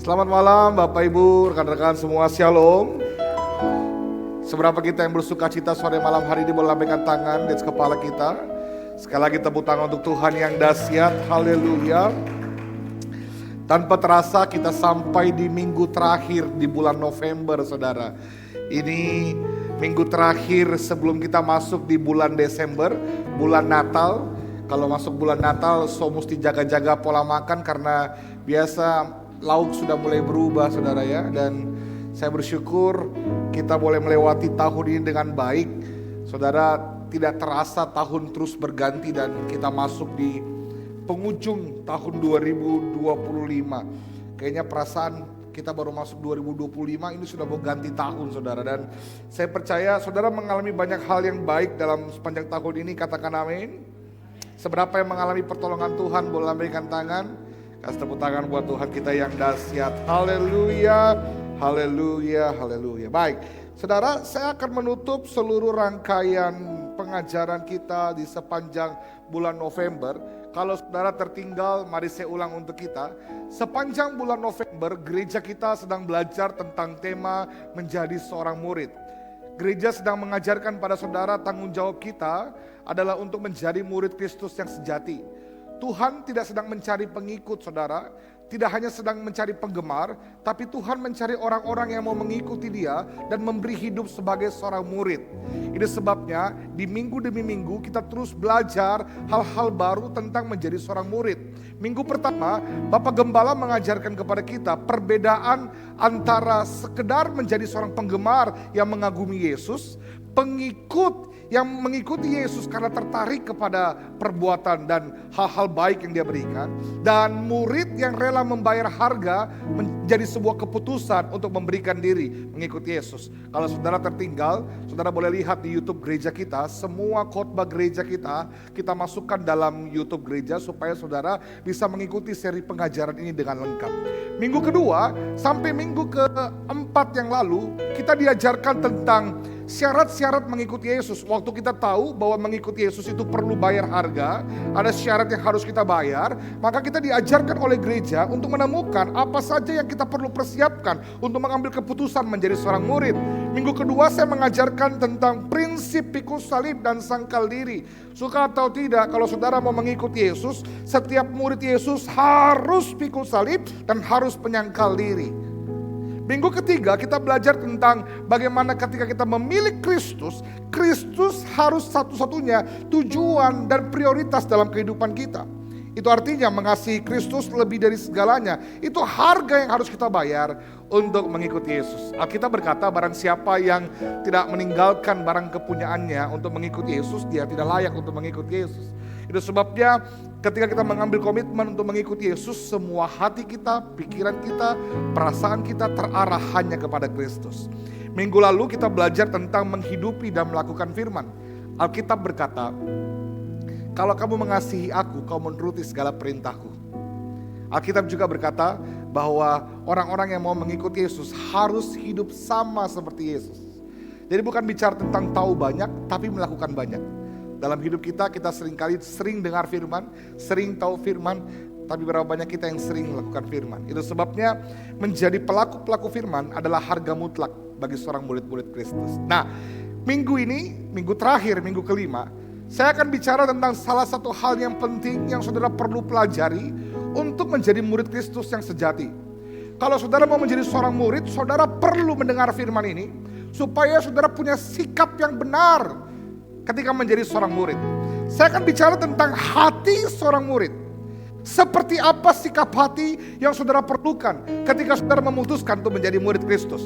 Selamat malam Bapak Ibu, rekan-rekan semua, Shalom. Seberapa kita yang bersuka cita sore malam hari ini boleh lambaikan tangan di atas kepala kita. Sekali lagi tepuk tangan untuk Tuhan yang dahsyat, haleluya. Tanpa terasa kita sampai di minggu terakhir di bulan November, saudara. Ini minggu terakhir sebelum kita masuk di bulan Desember, bulan Natal. Kalau masuk bulan Natal, so mesti jaga-jaga pola makan karena biasa lauk sudah mulai berubah, saudara ya. Dan saya bersyukur kita boleh melewati tahun ini dengan baik. Saudara, tidak terasa tahun terus berganti dan kita masuk di penghujung tahun 2025. Kayaknya perasaan kita baru masuk 2025, ini sudah mau ganti tahun, saudara. Dan saya percaya saudara mengalami banyak hal yang baik dalam sepanjang tahun ini, katakan amin. Seberapa yang mengalami pertolongan Tuhan, boleh lambaikan tangan. Kasih tepuk tangan buat Tuhan kita yang dahsyat. Haleluya, haleluya, haleluya. Baik, saudara, saya akan menutup seluruh rangkaian pengajaran kita di sepanjang bulan November. Kalau saudara tertinggal, mari saya ulang untuk kita. Sepanjang bulan November, gereja kita sedang belajar tentang tema menjadi seorang murid. Gereja sedang mengajarkan pada saudara tanggung jawab kita adalah untuk menjadi murid Kristus yang sejati. Tuhan tidak sedang mencari pengikut, saudara. Tidak hanya sedang mencari penggemar, tapi Tuhan mencari orang-orang yang mau mengikuti Dia dan memberi hidup sebagai seorang murid. Ini sebabnya di minggu demi minggu kita terus belajar hal-hal baru tentang menjadi seorang murid. Minggu pertama, Bapak Gembala mengajarkan kepada kita perbedaan antara sekedar menjadi seorang penggemar yang mengagumi Yesus, pengikut yang mengikuti Yesus karena tertarik kepada perbuatan dan hal-hal baik yang Dia berikan, dan murid yang rela membayar harga menjadi sebuah keputusan untuk memberikan diri mengikuti Yesus. Kalau saudara tertinggal, saudara boleh lihat di YouTube gereja kita, semua khotbah gereja kita masukkan dalam YouTube gereja supaya saudara bisa mengikuti seri pengajaran ini dengan lengkap. Minggu kedua sampai minggu keempat yang lalu kita diajarkan tentang syarat-syarat mengikuti Yesus. Waktu kita tahu bahwa mengikuti Yesus itu perlu bayar harga, ada syarat yang harus kita bayar, maka kita diajarkan oleh gereja untuk menemukan apa saja yang kita perlu persiapkan untuk mengambil keputusan menjadi seorang murid. Minggu kedua saya mengajarkan tentang prinsip pikul salib dan sangkal diri. Suka atau tidak, kalau saudara mau mengikuti Yesus, setiap murid Yesus harus pikul salib dan harus penyangkal diri. Minggu ketiga kita belajar tentang bagaimana ketika kita memilih Kristus, Kristus harus satu-satunya tujuan dan prioritas dalam kehidupan kita. Itu artinya mengasihi Kristus lebih dari segalanya. Itu harga yang harus kita bayar untuk mengikuti Yesus. Alkitab berkata barang siapa yang tidak meninggalkan barang kepunyaannya untuk mengikuti Yesus, dia tidak layak untuk mengikuti Yesus. Itu sebabnya ketika kita mengambil komitmen untuk mengikuti Yesus, semua hati kita, pikiran kita, perasaan kita terarah hanya kepada Kristus. Minggu lalu kita belajar tentang menghidupi dan melakukan firman. Alkitab berkata, kalau kamu mengasihi aku, kau menuruti segala perintahku. Alkitab juga berkata bahwa orang-orang yang mau mengikuti Yesus harus hidup sama seperti Yesus. Jadi bukan bicara tentang tahu banyak, tapi melakukan banyak. Dalam hidup kita sering dengar firman, sering tahu firman, tapi berapa banyak kita yang sering melakukan firman. Itu sebabnya menjadi pelaku-pelaku firman adalah harga mutlak bagi seorang murid-murid Kristus. Nah, minggu ini, minggu terakhir, minggu kelima, saya akan bicara tentang salah satu hal yang penting yang saudara perlu pelajari untuk menjadi murid Kristus yang sejati. Kalau saudara mau menjadi seorang murid, saudara perlu mendengar firman ini supaya saudara punya sikap yang benar ketika menjadi seorang murid. Saya akan bicara tentang hati seorang murid. Seperti apa sikap hati yang saudara perlukan ketika saudara memutuskan untuk menjadi murid Kristus.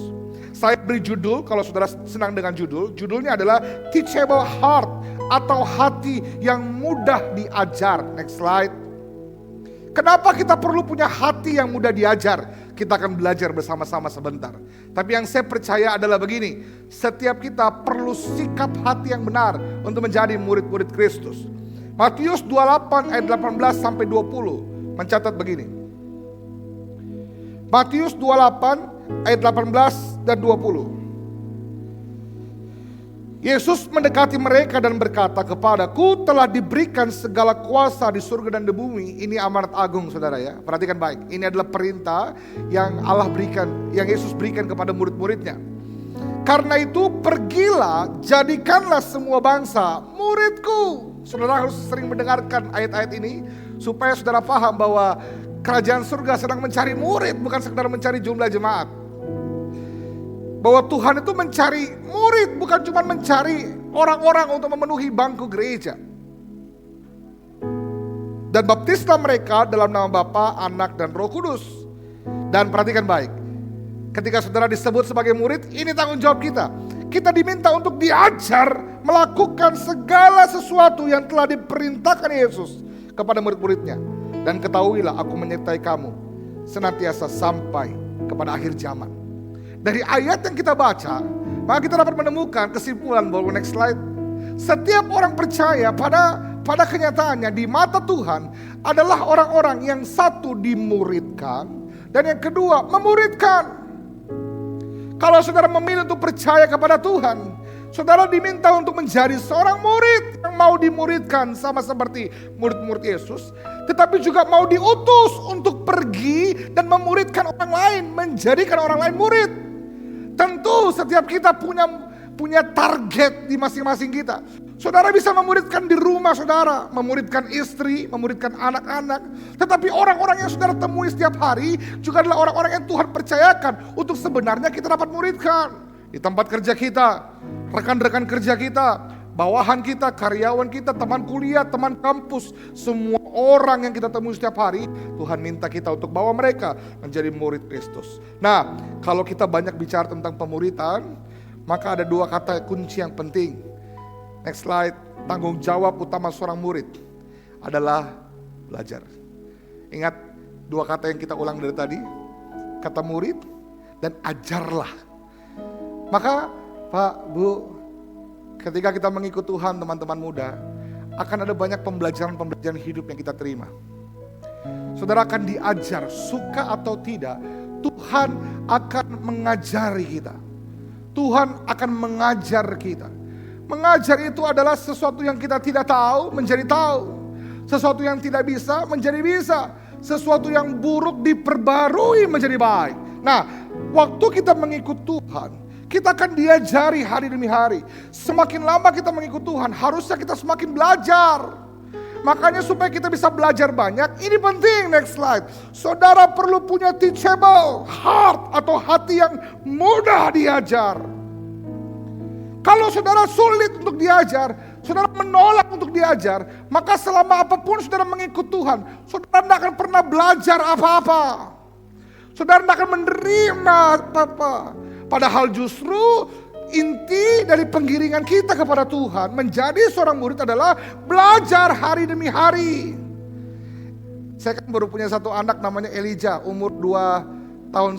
Saya beri judul, kalau saudara senang dengan judulnya adalah Teachable Heart, atau hati yang mudah diajar. Next slide. Kenapa kita perlu punya hati yang mudah diajar? Kita akan belajar bersama-sama sebentar. Tapi yang saya percaya adalah begini, setiap kita perlu sikap hati yang benar untuk menjadi murid-murid Kristus. Matius 28 ayat 18 sampai 20 mencatat begini. Matius 28 ayat 18 dan 20. Yesus mendekati mereka dan berkata kepadaku telah diberikan segala kuasa di surga dan di bumi. Ini amanat agung saudara ya. Perhatikan baik. Ini adalah perintah yang Allah berikan, yang Yesus berikan kepada murid-muridnya. Karena itu pergilah, jadikanlah semua bangsa muridku. Saudara harus sering mendengarkan ayat-ayat ini supaya saudara paham bahwa kerajaan surga sedang mencari murid, bukan sekedar mencari jumlah jemaat. Bahwa Tuhan itu mencari murid, bukan cuma mencari orang-orang untuk memenuhi bangku gereja. Dan baptislah mereka dalam nama Bapa, Anak, dan Roh Kudus. Dan perhatikan baik, ketika saudara disebut sebagai murid, ini tanggung jawab kita. Kita diminta untuk diajar melakukan segala sesuatu yang telah diperintahkan Yesus kepada murid-muridnya. Dan ketahuilah aku menyertai kamu senantiasa sampai kepada akhir zaman. Dari ayat yang kita baca, maka kita dapat menemukan kesimpulan bahwa next slide. Setiap orang percaya pada kenyataannya di mata Tuhan adalah orang-orang yang satu dimuridkan dan yang kedua memuridkan. Kalau saudara memilih untuk percaya kepada Tuhan, saudara diminta untuk menjadi seorang murid yang mau dimuridkan sama seperti murid-murid Yesus, tetapi juga mau diutus untuk pergi dan memuridkan orang lain, menjadikan orang lain murid. Tentu setiap kita punya target di masing-masing kita. Saudara bisa memuridkan di rumah saudara, memuridkan istri, memuridkan anak-anak. Tetapi orang-orang yang saudara temui setiap hari juga adalah orang-orang yang Tuhan percayakan untuk sebenarnya kita dapat muridkan. Di tempat kerja kita, rekan-rekan kerja kita, bawahan kita, karyawan kita, teman kuliah, teman kampus, semua orang yang kita temui setiap hari, Tuhan minta kita untuk bawa mereka menjadi murid Kristus. Nah, kalau kita banyak bicara tentang pemuridan, maka ada dua kata kunci yang penting. Next slide. Tanggung jawab utama seorang murid adalah belajar. Ingat dua kata yang kita ulang dari tadi, kata murid dan ajarlah. Maka Pak, Bu, ketika kita mengikut Tuhan, teman-teman muda, akan ada banyak pembelajaran hidup yang kita terima. Saudara akan diajar, suka atau tidak, Tuhan akan mengajari kita. Tuhan akan mengajar kita. Mengajar itu adalah sesuatu yang kita tidak tahu menjadi tahu. Sesuatu yang tidak bisa menjadi bisa. Sesuatu yang buruk diperbarui menjadi baik. Nah, waktu kita mengikut Tuhan, kita akan diajari hari demi hari. Semakin lama kita mengikut Tuhan, harusnya kita semakin belajar. Makanya supaya kita bisa belajar banyak, ini penting, next slide. Saudara perlu punya teachable heart atau hati yang mudah diajar. Kalau saudara sulit untuk diajar, saudara menolak untuk diajar, maka selama apapun saudara mengikut Tuhan, saudara tidak akan pernah belajar apa-apa. Saudara tidak akan menerima apa-apa. Padahal justru inti dari penggiringan kita kepada Tuhan menjadi seorang murid adalah belajar hari demi hari. Saya kan baru punya satu anak namanya Elijah, umur 2,5 tahun.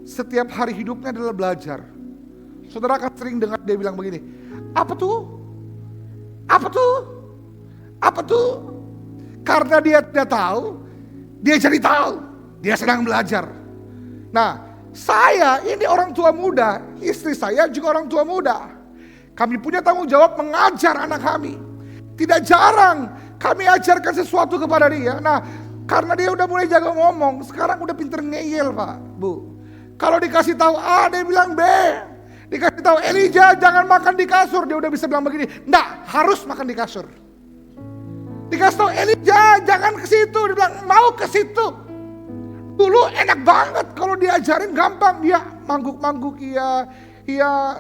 Setiap hari hidupnya adalah belajar. Saudara akan sering dengar dia bilang begini, apa tuh? Apa tuh? Apa tuh? Karena dia tidak tahu, dia jadi tahu. Dia sedang belajar. Nah, saya ini orang tua muda, istri saya juga orang tua muda. Kami punya tanggung jawab mengajar anak kami. Tidak jarang kami ajarkan sesuatu kepada dia. Nah, karena dia udah mulai jago ngomong, sekarang udah pinter ngeyel Pak, Bu. Kalau dikasih tahu A, dia bilang B. Dikasih tahu Elijah jangan makan di kasur, dia udah bisa bilang begini, enggak, harus makan di kasur. Dikasih tahu Elijah jangan ke situ, dia bilang mau ke situ. Dulu enak banget kalau diajarin gampang, dia mangguk-mangguk iya.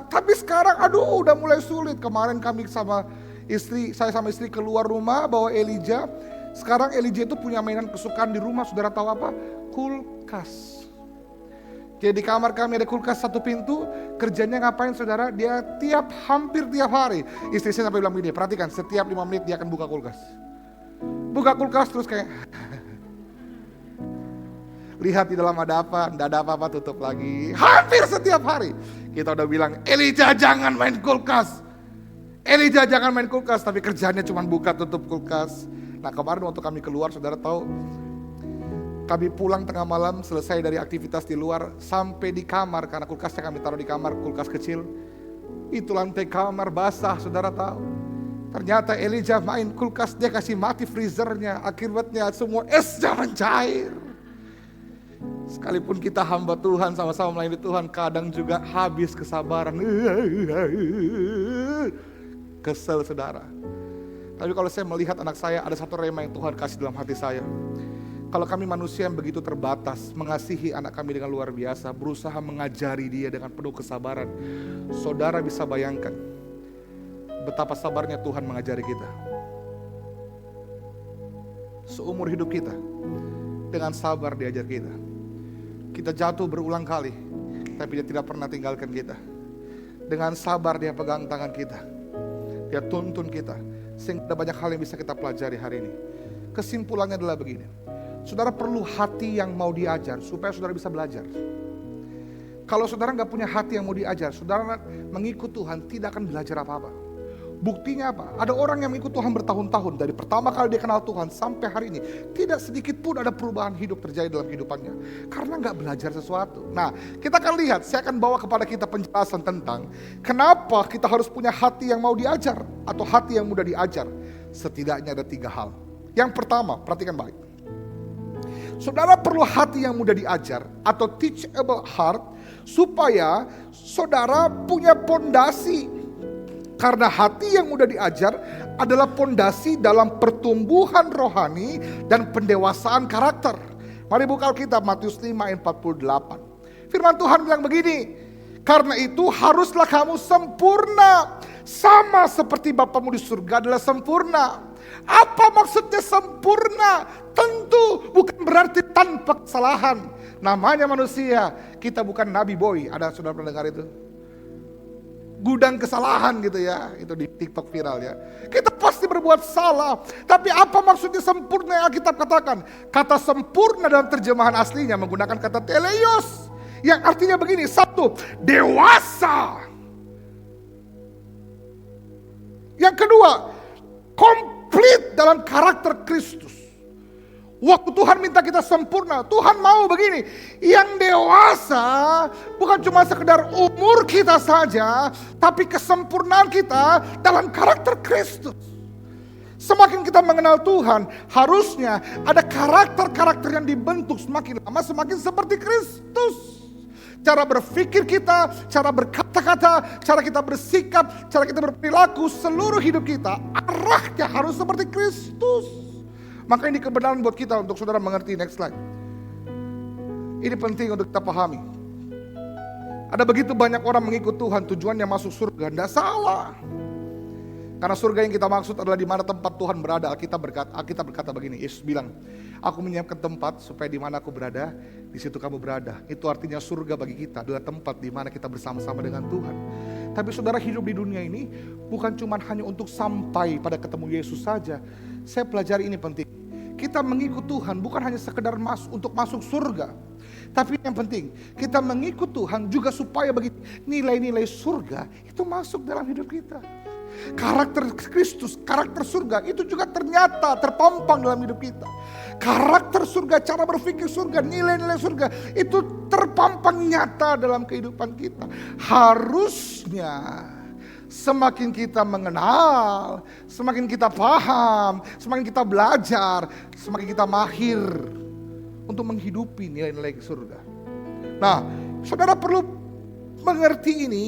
Tapi sekarang aduh udah mulai sulit. Kemarin kami saya sama istri keluar rumah bawa Elijah. Sekarang Elijah itu punya mainan kesukaan di rumah, saudara tahu apa? Kulkas. Jadi di kamar kami ada kulkas satu pintu. Kerjanya ngapain saudara? Dia hampir tiap hari. Istri saya sampai bilang begini, perhatikan setiap 5 menit dia akan buka kulkas. Buka kulkas terus kayak lihat di dalam ada apa, tidak ada apa-apa, tutup lagi. Hampir setiap hari. Kita udah bilang, Elijah jangan main kulkas. Elijah jangan main kulkas. Tapi kerjanya cuma buka tutup kulkas. Nah kemarin waktu kami keluar, saudara tahu, kami pulang tengah malam, selesai dari aktivitas di luar, sampai di kamar, karena kulkasnya kami taruh di kamar, kulkas kecil. Itu lantai kamar basah, saudara tahu. Ternyata Elijah main kulkas, dia kasih mati freezernya. Akibatnya semua esnya mencair. Sekalipun kita hamba Tuhan, sama-sama melayani Tuhan, kadang juga habis kesabaran. Kesel saudara. Tapi kalau saya melihat anak saya, ada satu rema yang Tuhan kasih dalam hati saya. Kalau kami manusia yang begitu terbatas, mengasihi anak kami dengan luar biasa, berusaha mengajari dia dengan penuh kesabaran. Saudara bisa bayangkan betapa sabarnya Tuhan mengajari kita. Seumur hidup kita, dengan sabar diajar kita. Kita jatuh berulang kali, tapi dia tidak pernah tinggalkan kita. Dengan sabar dia pegang tangan kita. Dia tuntun kita. Sehingga ada banyak hal yang bisa kita pelajari hari ini. Kesimpulannya adalah begini. Saudara perlu hati yang mau diajar supaya saudara bisa belajar. Kalau saudara gak punya hati yang mau diajar, saudara mengikut Tuhan tidak akan belajar apa-apa. Buktinya apa? Ada orang yang mengikut Tuhan bertahun-tahun. Dari pertama kali dia kenal Tuhan sampai hari ini, tidak sedikit pun ada perubahan hidup terjadi dalam kehidupannya. Karena gak belajar sesuatu. Nah, kita akan lihat, saya akan bawa kepada kita penjelasan tentang kenapa kita harus punya hati yang mau diajar atau hati yang mudah diajar. Setidaknya ada 3 hal. Yang pertama, perhatikan baik. Saudara perlu hati yang mudah diajar atau teachable heart supaya saudara punya pondasi. Karena hati yang mudah diajar adalah pondasi dalam pertumbuhan rohani dan pendewasaan karakter. Mari buka Alkitab Matius 5 ayat 48. Firman Tuhan bilang begini, karena itu haruslah kamu sempurna, sama seperti Bapamu di surga adalah sempurna. Apa maksudnya sempurna? Tentu bukan berarti tanpa kesalahan. Namanya manusia, kita bukan nabi boy. Ada saudara pernah dengar itu? Gudang kesalahan gitu ya, itu di TikTok viral ya. Kita pasti berbuat salah, tapi apa maksudnya sempurna yang Alkitab katakan? Kata sempurna dalam terjemahan aslinya menggunakan kata teleios, yang artinya begini, 1, dewasa. Yang kedua, komplit dalam karakter Kristus. Waktu Tuhan minta kita sempurna, Tuhan mau begini, yang dewasa bukan cuma sekedar umur kita saja, tapi kesempurnaan kita dalam karakter Kristus. Semakin kita mengenal Tuhan, harusnya ada karakter-karakter yang dibentuk semakin lama semakin seperti Kristus. Cara berpikir kita, cara berkata-kata, cara kita bersikap, cara kita berperilaku, seluruh hidup kita arahnya harus seperti Kristus. Maka ini kebenaran buat kita untuk saudara mengerti. Next slide. Ini penting untuk kita pahami. Ada begitu banyak orang mengikut Tuhan, tujuannya masuk surga. Tidak salah. Karena surga yang kita maksud adalah di mana tempat Tuhan berada. Alkitab berkata begini, Yesus bilang, aku menyiapkan tempat supaya di mana aku berada, di situ kamu berada. Itu artinya surga bagi kita adalah tempat di mana kita bersama-sama dengan Tuhan. Tapi saudara, hidup di dunia ini bukan cuma hanya untuk sampai pada ketemu Yesus saja. Saya pelajari ini penting. Kita mengikut Tuhan bukan hanya sekedar untuk masuk surga. Tapi yang penting, kita mengikut Tuhan juga supaya begitu nilai-nilai surga itu masuk dalam hidup kita. Karakter Kristus, karakter surga itu juga ternyata terpampang dalam hidup kita. Karakter surga, cara berpikir surga, nilai-nilai surga itu terpampang nyata dalam kehidupan kita. Harusnya semakin kita mengenal, semakin kita paham, semakin kita belajar, semakin kita mahir untuk menghidupi nilai-nilai surga. Nah, saudara perlu mengerti ini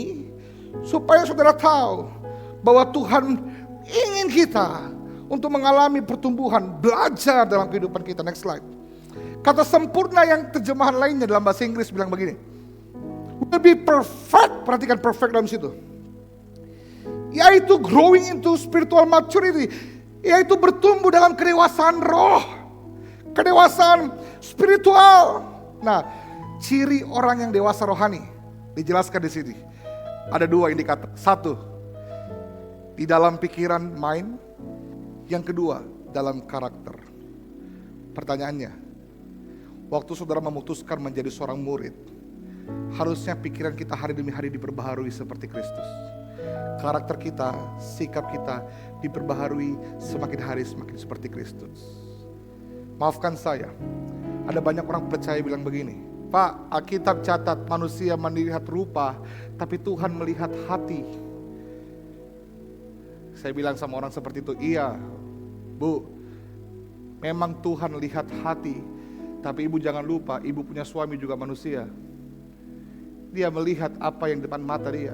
supaya saudara tahu bahwa Tuhan ingin kita untuk mengalami pertumbuhan, belajar dalam kehidupan kita. Next slide. Kata sempurna yang terjemahan lainnya dalam bahasa Inggris bilang begini, will be perfect. Perhatikan perfect dalam situ, yaitu growing into spiritual maturity, yaitu bertumbuh dalam kedewasaan roh, kedewasaan spiritual. Nah, ciri orang yang dewasa rohani dijelaskan di sini. Ada 2 indikator. 1, di dalam pikiran, mind. Yang kedua, dalam karakter. Pertanyaannya, waktu saudara memutuskan menjadi seorang murid, harusnya pikiran kita hari demi hari diperbaharui seperti Kristus. Karakter kita, sikap kita diperbaharui semakin hari semakin seperti Kristus. Maafkan saya, ada banyak orang percaya bilang begini, Pak, Alkitab catat manusia melihat rupa, tapi Tuhan melihat hati. Saya bilang sama orang seperti itu, iya Bu, memang Tuhan lihat hati. Tapi ibu jangan lupa, ibu punya suami juga manusia. Dia melihat apa yang depan mata dia.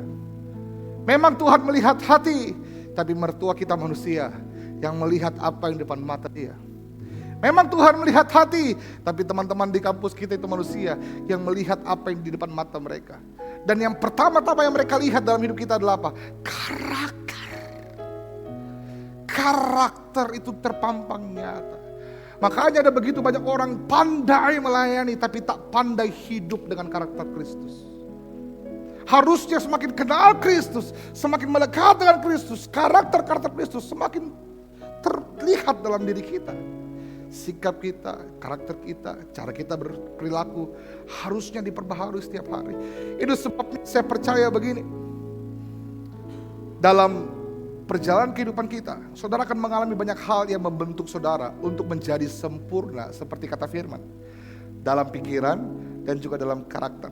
Memang Tuhan melihat hati, tapi mertua kita manusia yang melihat apa yang depan mata dia. Memang Tuhan melihat hati, tapi teman-teman di kampus kita itu manusia yang melihat apa yang di depan mata mereka. Dan yang pertama-tama yang mereka lihat dalam hidup kita adalah apa? Karakter. Karakter itu terpampang nyata. Makanya ada begitu banyak orang pandai melayani, tapi tak pandai hidup dengan karakter Kristus. Harusnya semakin kenal Kristus, semakin melekat dengan Kristus, karakter Kristus semakin terlihat dalam diri kita. Sikap kita, karakter kita, cara kita berperilaku harusnya diperbaharui setiap hari. Itu sebabnya saya percaya begini. Dalam perjalanan kehidupan kita, saudara akan mengalami banyak hal yang membentuk saudara untuk menjadi sempurna seperti kata firman. Dalam pikiran dan juga dalam karakter.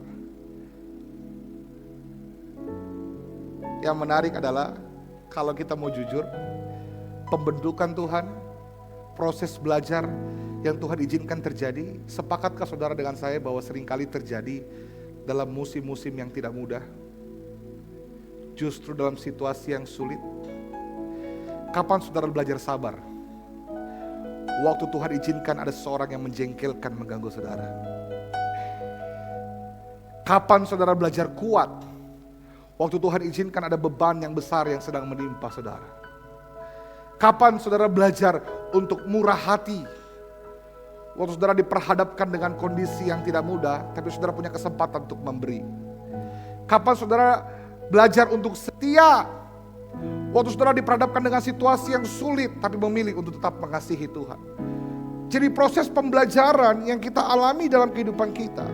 Yang menarik adalah kalau kita mau jujur, pembentukan Tuhan, proses belajar yang Tuhan izinkan terjadi, sepakatkah saudara dengan saya bahwa seringkali terjadi dalam musim-musim yang tidak mudah? Justru dalam situasi yang sulit. Kapan saudara belajar sabar? Waktu Tuhan izinkan ada seseorang yang menjengkelkan, mengganggu saudara. Kapan saudara belajar kuat? Waktu Tuhan izinkan ada beban yang besar yang sedang menimpa saudara. Kapan saudara belajar untuk murah hati? Waktu saudara diperhadapkan dengan kondisi yang tidak mudah, tapi saudara punya kesempatan untuk memberi. Kapan saudara belajar untuk setia? Waktu saudara diperhadapkan dengan situasi yang sulit, tapi memilih untuk tetap mengasihi Tuhan. Jadi proses pembelajaran yang kita alami dalam kehidupan kita,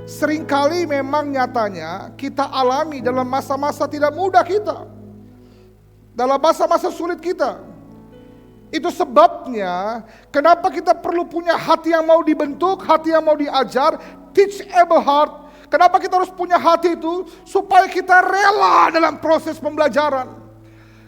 seringkali memang nyatanya kita alami dalam masa-masa tidak mudah kita. Dalam masa-masa sulit kita. Itu sebabnya kenapa kita perlu punya hati yang mau dibentuk, hati yang mau diajar, teachable heart. Kenapa kita harus punya hati itu? Supaya kita rela dalam proses pembelajaran.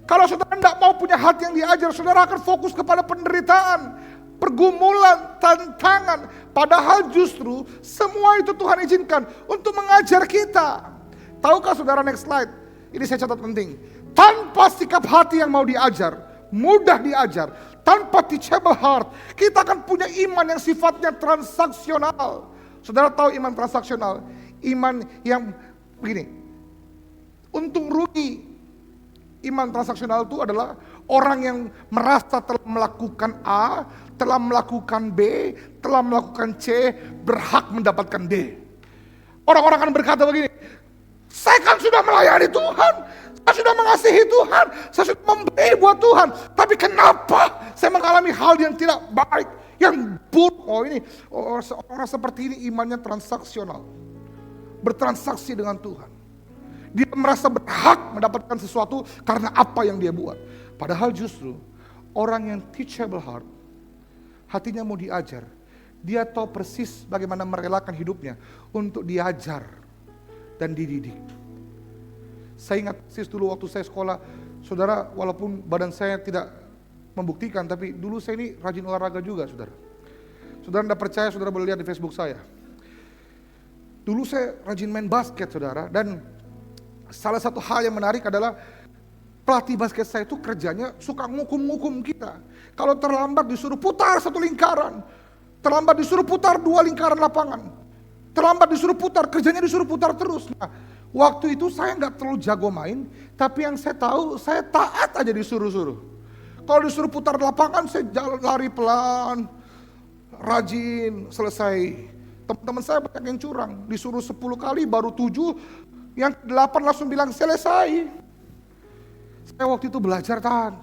Kalau saudara tidak mau punya hati yang diajar, saudara akan fokus kepada penderitaan, pergumulan, tantangan. Padahal justru semua itu Tuhan izinkan untuk mengajar kita. Tahukah saudara, next slide, ini saya catat penting. Tanpa sikap hati yang mau diajar, mudah diajar, tanpa teachable heart, kita akan punya iman yang sifatnya transaksional. Saudara tahu iman transaksional? Iman yang begini, untung rugi. Iman transaksional itu adalah orang yang merasa telah melakukan A, telah melakukan B, telah melakukan C, berhak mendapatkan D. Orang-orang akan berkata begini, saya kan sudah melayani Tuhan, saya sudah mengasihi Tuhan, saya sudah memberi buat Tuhan. Tapi kenapa saya mengalami hal yang tidak baik, yang buruk? Oh ini, orang seperti ini imannya transaksional. Bertransaksi dengan Tuhan. Dia merasa berhak mendapatkan sesuatu karena apa yang dia buat. Padahal justru orang yang teachable heart, hatinya mau diajar. Dia tahu persis bagaimana merelakan hidupnya untuk diajar dan dididik. Saya ingat persis dulu waktu saya sekolah, saudara, walaupun badan saya tidak membuktikan, tapi dulu saya ini rajin olahraga juga, saudara. Saudara tidak percaya, saudara boleh lihat di Facebook saya. Dulu saya rajin main basket, saudara, dan salah satu hal yang menarik adalah pelatih basket saya itu kerjanya suka ngukum-ngukum kita. Kalau terlambat disuruh putar satu lingkaran, terlambat disuruh putar 2 lingkaran lapangan, terlambat disuruh putar, kerjanya disuruh putar terus. Nah, waktu itu saya nggak terlalu jago main, tapi yang saya tahu saya taat aja disuruh-suruh. Kalau disuruh putar lapangan saya jalan lari pelan, rajin, selesai. Teman-teman saya banyak yang curang, disuruh 10 kali baru 7, yang 8 langsung bilang selesai. Saya waktu itu belajar tahan.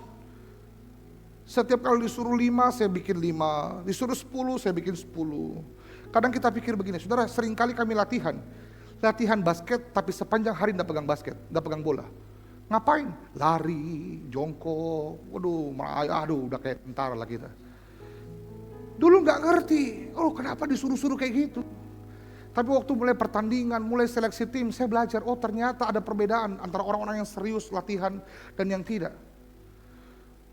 Setiap kali disuruh 5, saya bikin 5. Disuruh 10, saya bikin 10. Kadang kita pikir begini, saudara, seringkali kami latihan basket, tapi sepanjang hari tidak pegang basket, tidak pegang bola. Ngapain? Lari, jongkok, aduh, udah kayak tentara lah kita. Dulu nggak ngerti, kenapa disuruh-suruh kayak gitu. Tapi waktu mulai pertandingan, mulai seleksi tim, saya belajar, ternyata ada perbedaan antara orang-orang yang serius latihan dan yang tidak.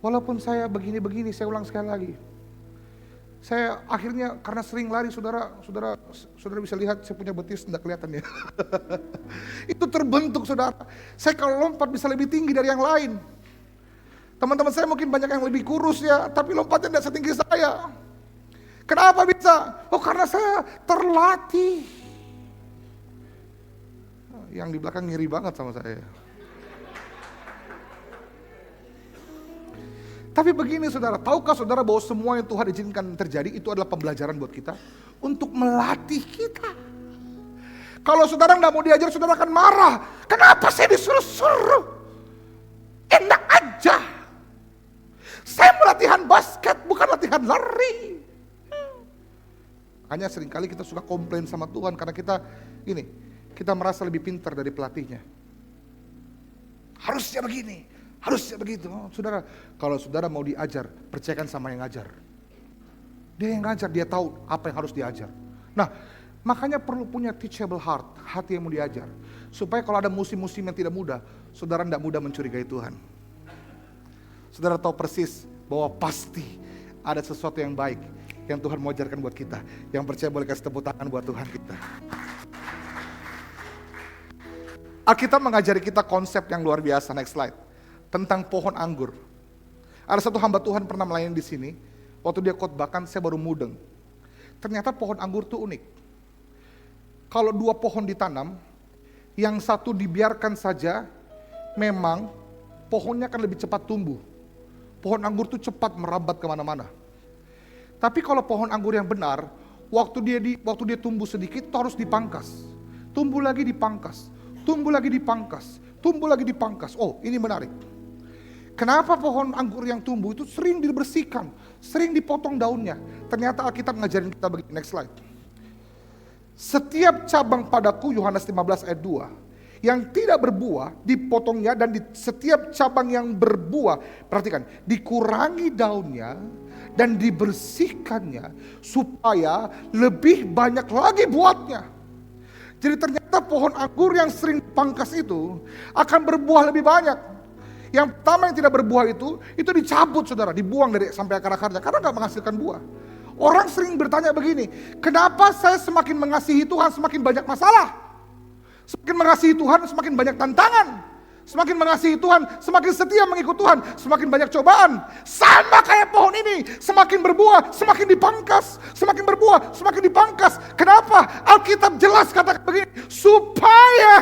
Walaupun saya begini-begini, saya ulang sekali lagi. Saya akhirnya karena sering lari, saudara bisa lihat saya punya betis, tidak kelihatan ya. Itu terbentuk saudara. Saya kalau lompat bisa lebih tinggi dari yang lain. Teman-teman saya mungkin banyak yang lebih kurus ya, tapi lompatnya tidak setinggi saya. Kenapa bisa? Oh karena saya terlatih. Yang di belakang ngiri banget sama saya. Tapi begini saudara, tahukah saudara bahwa semua yang Tuhan izinkan terjadi itu adalah pembelajaran buat kita? Untuk melatih kita. Kalau saudara nggak mau diajar, saudara akan marah. Kenapa saya disuruh-suruh? Enak aja. Saya latihan basket, bukan latihan lari. Hanya seringkali kita suka komplain sama Tuhan karena kita merasa lebih pintar dari pelatihnya. Harusnya begini, harusnya begitu. Saudara, kalau saudara mau diajar, percayakan sama yang ngajar. Dia yang ngajar, dia tahu apa yang harus diajar. Nah, makanya perlu punya teachable heart, hati yang mau diajar. Supaya kalau ada musim-musim yang tidak mudah, saudara tidak mudah mencurigai Tuhan. Saudara tahu persis bahwa pasti ada sesuatu yang baik yang Tuhan mau ajarkan buat kita. Yang percaya boleh kasih tepuk tangan buat Tuhan kita. Alkitab mengajari kita konsep yang luar biasa, next slide. Tentang pohon anggur. Ada satu hamba Tuhan pernah melayani di sini. Waktu dia khotbahkan, saya baru mudeng. Ternyata pohon anggur itu unik. Kalau dua pohon ditanam, yang satu dibiarkan saja, memang pohonnya akan lebih cepat tumbuh. Pohon anggur itu cepat merambat kemana-mana. Tapi kalau pohon anggur yang benar, waktu dia tumbuh sedikit, itu harus dipangkas. Tumbuh lagi dipangkas, tumbuh lagi dipangkas, tumbuh lagi dipangkas. Oh, ini menarik. Kenapa pohon anggur yang tumbuh itu sering dibersihkan, sering dipotong daunnya? Ternyata Alkitab ngajarin kita begini, next slide. Setiap cabang padaku, Yohanes 15 ayat 2, yang tidak berbuah dipotongnya, dan di setiap cabang yang berbuah, perhatikan, dikurangi daunnya dan dibersihkannya supaya lebih banyak lagi buahnya. Jadi ternyata pohon anggur yang sering dipangkas itu akan berbuah lebih banyak. Yang pertama yang tidak berbuah itu dicabut saudara, dibuang dari sampai akar-akarnya karena nggak menghasilkan buah. Orang sering bertanya begini, kenapa saya semakin mengasihi Tuhan semakin banyak masalah? Semakin mengasihi Tuhan semakin banyak tantangan. Semakin mengasihi Tuhan semakin setia mengikut Tuhan, semakin banyak cobaan. Sama kayak pohon ini, semakin berbuah semakin dipangkas, semakin berbuah semakin dipangkas. Kenapa? Alkitab jelas katakan begini, supaya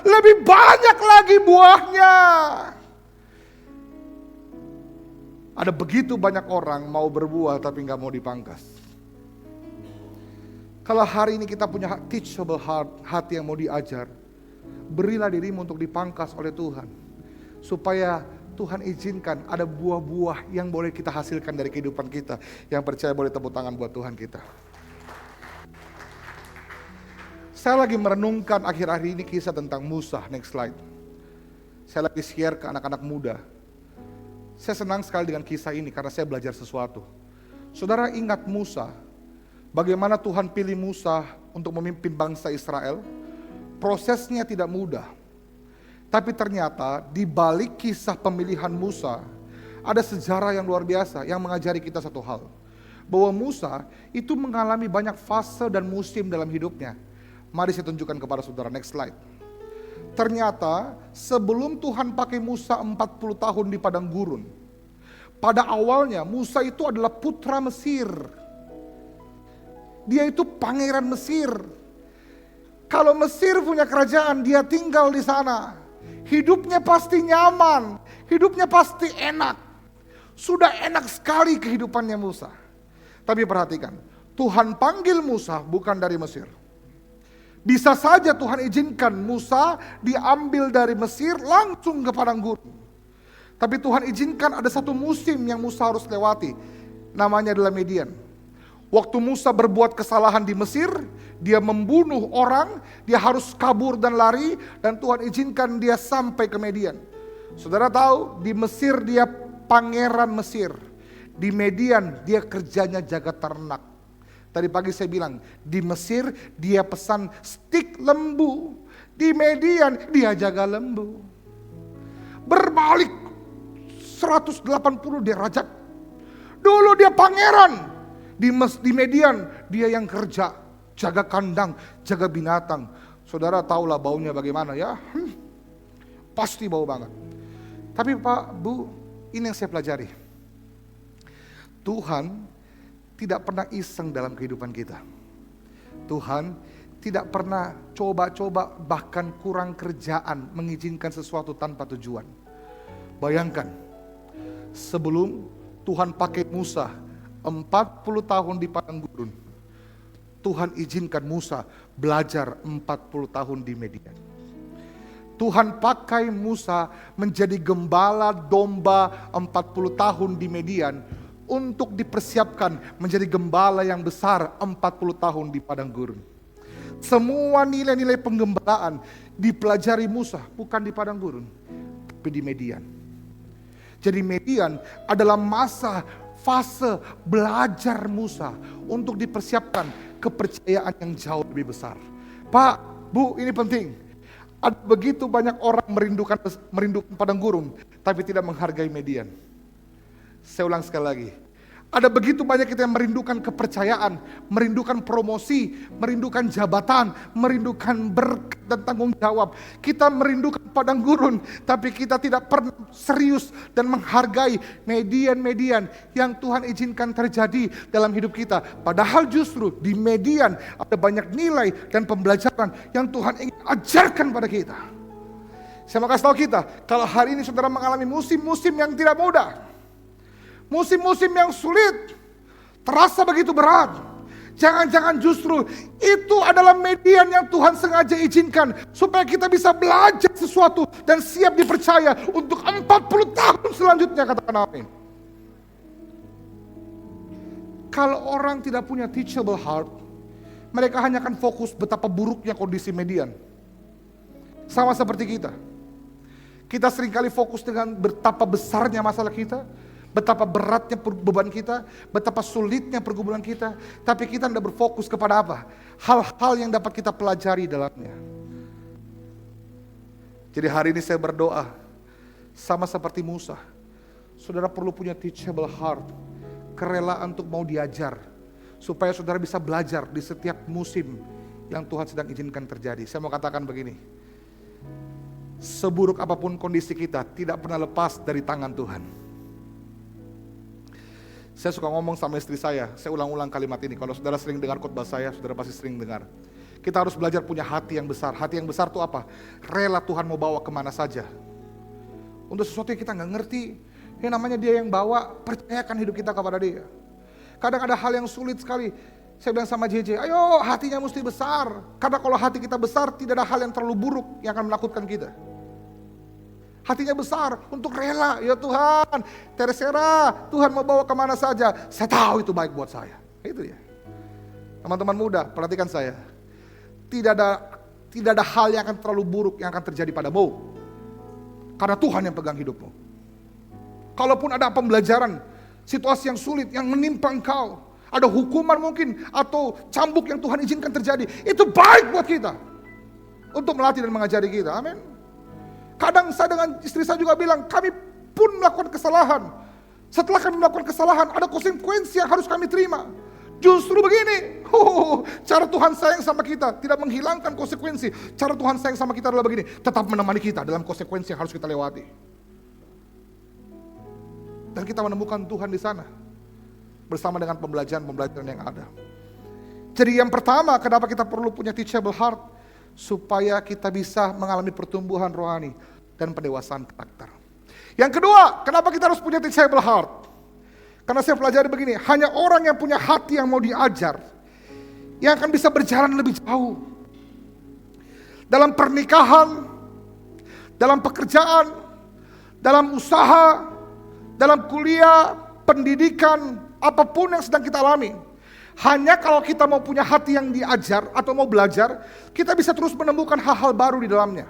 lebih banyak lagi buahnya. Ada begitu banyak orang mau berbuah tapi gak mau dipangkas. Kalau hari ini kita punya teachable heart, hati yang mau diajar, berilah dirimu untuk dipangkas oleh Tuhan. Supaya Tuhan izinkan ada buah-buah yang boleh kita hasilkan dari kehidupan kita. Yang percaya boleh tepuk tangan buat Tuhan kita. Saya lagi merenungkan akhir-akhir ini kisah tentang Musa, next slide. Saya lagi share ke anak-anak muda. Saya senang sekali dengan kisah ini karena saya belajar sesuatu. Saudara ingat Musa, bagaimana Tuhan pilih Musa untuk memimpin bangsa Israel? Prosesnya tidak mudah. Tapi ternyata di balik kisah pemilihan Musa, ada sejarah yang luar biasa yang mengajari kita satu hal. Bahwa Musa itu mengalami banyak fase dan musim dalam hidupnya. Mari saya tunjukkan kepada saudara, next slide. Ternyata sebelum Tuhan pakai Musa 40 tahun di padang gurun, pada awalnya Musa itu adalah putra Mesir. Dia itu pangeran Mesir. Kalau Mesir punya kerajaan, dia tinggal di sana. Hidupnya pasti nyaman, hidupnya pasti enak. Sudah enak sekali kehidupannya Musa. Tapi perhatikan, Tuhan panggil Musa bukan dari Mesir. Bisa saja Tuhan izinkan Musa diambil dari Mesir langsung ke padang gurun. Tapi Tuhan izinkan ada satu musim yang Musa harus lewati. Namanya adalah Midian. Waktu Musa berbuat kesalahan di Mesir, dia membunuh orang, dia harus kabur dan lari, dan Tuhan izinkan dia sampai ke Midian. Saudara tahu, di Mesir dia pangeran Mesir. Di Midian dia kerjanya jaga ternak. Tadi pagi saya bilang, di Mesir dia pesan stik lembu. Di Midian dia jaga lembu. Berbalik 180 derajat. Dulu dia pangeran. Di Median, dia yang kerja, jaga kandang, jaga binatang. Saudara tahulah baunya bagaimana ya. Pasti bau banget. Tapi Pak, Bu, ini yang saya pelajari. Tuhan tidak pernah iseng dalam kehidupan kita. Tuhan tidak pernah coba-coba bahkan kurang kerjaan mengizinkan sesuatu tanpa tujuan. Bayangkan, sebelum Tuhan pakai Musa 40 tahun di padang gurun, Tuhan izinkan Musa belajar 40 tahun di Median. Tuhan pakai Musa menjadi gembala domba 40 tahun di Median untuk dipersiapkan menjadi gembala yang besar 40 tahun di padang gurun. Semua nilai-nilai penggembalaan dipelajari Musa bukan di padang gurun, tapi di Median. Jadi Median adalah fase belajar Musa untuk dipersiapkan kepercayaan yang jauh lebih besar. Pak, Bu, ini penting. Ada begitu banyak orang merindukan padang gurun, tapi tidak menghargai Median. Saya ulang sekali lagi. Ada begitu banyak kita yang merindukan kepercayaan, merindukan promosi, merindukan jabatan, merindukan berkat dan tanggung jawab. Kita merindukan padang gurun, tapi kita tidak pernah serius dan menghargai median-median yang Tuhan izinkan terjadi dalam hidup kita. Padahal justru di median ada banyak nilai dan pembelajaran yang Tuhan ingin ajarkan pada kita. Saya mau kasih tahu kita, kalau hari ini saudara mengalami musim-musim yang tidak mudah, musim-musim yang sulit, terasa begitu berat, jangan-jangan justru itu adalah median yang Tuhan sengaja izinkan supaya kita bisa belajar sesuatu dan siap dipercaya untuk 40 tahun selanjutnya, katakan amin. Kalau orang tidak punya teachable heart, mereka hanya akan fokus betapa buruknya kondisi median. Sama seperti kita. Kita seringkali fokus dengan betapa besarnya masalah kita, betapa beratnya beban kita, betapa sulitnya pergumulan kita, tapi kita tidak berfokus kepada apa? Hal-hal yang dapat kita pelajari dalamnya. Jadi hari ini saya berdoa, sama seperti Musa, saudara perlu punya teachable heart, kerelaan untuk mau diajar, supaya saudara bisa belajar di setiap musim yang Tuhan sedang izinkan terjadi. Saya mau katakan begini, seburuk apapun kondisi kita, tidak pernah lepas dari tangan Tuhan. Saya suka ngomong sama istri saya ulang-ulang kalimat ini. Kalau saudara sering dengar khotbah saya, saudara pasti sering dengar. Kita harus belajar punya hati yang besar. Hati yang besar itu apa? Rela Tuhan mau bawa kemana saja. Untuk sesuatu yang kita gak ngerti, ini namanya Dia yang bawa, percayakan hidup kita kepada Dia. Kadang ada hal yang sulit sekali. Saya bilang sama JJ, ayo hatinya mesti besar. Karena kalau hati kita besar, tidak ada hal yang terlalu buruk yang akan menakutkan kita. Hatinya besar untuk rela, ya Tuhan, terserah, Tuhan mau bawa kemana saja, saya tahu itu baik buat saya. Itu ya. Teman-teman muda, perhatikan saya. Tidak ada hal yang akan terlalu buruk yang akan terjadi padamu. Karena Tuhan yang pegang hidupmu. Kalaupun ada pembelajaran, situasi yang sulit yang menimpa engkau, ada hukuman mungkin atau cambuk yang Tuhan izinkan terjadi, itu baik buat kita untuk melatih dan mengajari kita. Amin. Kadang saya dengan istri saya juga bilang, kami pun melakukan kesalahan. Setelah kami melakukan kesalahan, ada konsekuensi yang harus kami terima. Justru begini, cara Tuhan sayang sama kita, tidak menghilangkan konsekuensi. Cara Tuhan sayang sama kita adalah begini, tetap menemani kita dalam konsekuensi yang harus kita lewati. Dan kita menemukan Tuhan di sana, bersama dengan pembelajaran-pembelajaran yang ada. Jadi yang pertama, kenapa kita perlu punya teachable heart? Supaya kita bisa mengalami pertumbuhan rohani dan pendewasaan karakter. Yang kedua, kenapa kita harus punya teachable heart? Karena saya pelajari begini, hanya orang yang punya hati yang mau diajar, yang akan bisa berjalan lebih jauh. Dalam pernikahan, dalam pekerjaan, dalam usaha, dalam kuliah, pendidikan, apapun yang sedang kita alami. Hanya kalau kita mau punya hati yang diajar atau mau belajar, kita bisa terus menemukan hal-hal baru di dalamnya.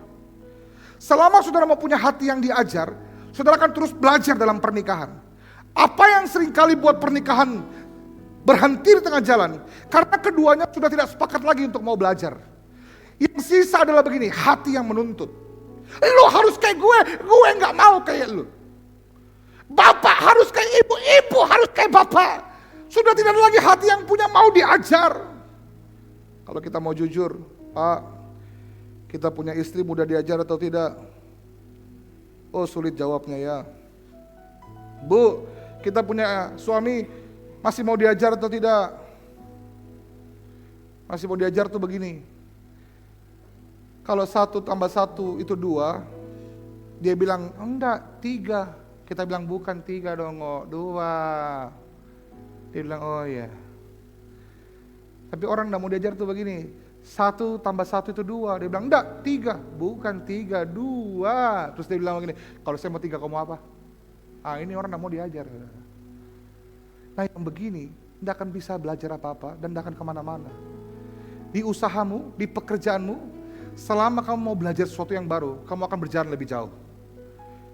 Selama saudara mau punya hati yang diajar, saudara akan terus belajar dalam pernikahan. Apa yang seringkali buat pernikahan berhenti di tengah jalan? Karena keduanya sudah tidak sepakat lagi untuk mau belajar. Yang sisa adalah begini, hati yang menuntut. Lu harus kayak gue gak mau kayak lu. Bapak harus kayak ibu, ibu harus kayak bapak. Sudah tidak ada lagi hati yang punya mau diajar. Kalau kita mau jujur, Pak, kita punya istri mudah diajar atau tidak? Oh, sulit jawabnya ya. Bu, kita punya suami masih mau diajar atau tidak? Masih mau diajar tuh begini. Kalau 1 tambah 1 itu 2, dia bilang enggak 3. Kita bilang bukan 3 dong, 2. Dia bilang oh ya. Tapi orang enggak mau diajar tuh begini. 1 tambah 1 itu 2. Dia bilang enggak 3. Bukan 3, 2. Terus dia bilang begini, kalau saya mau 3 kamu apa? Ini orang enggak mau diajar. Nah yang begini enggak akan bisa belajar apa-apa dan enggak akan kemana-mana. Di usahamu, di pekerjaanmu, selama kamu mau belajar sesuatu yang baru, kamu akan berjalan lebih jauh.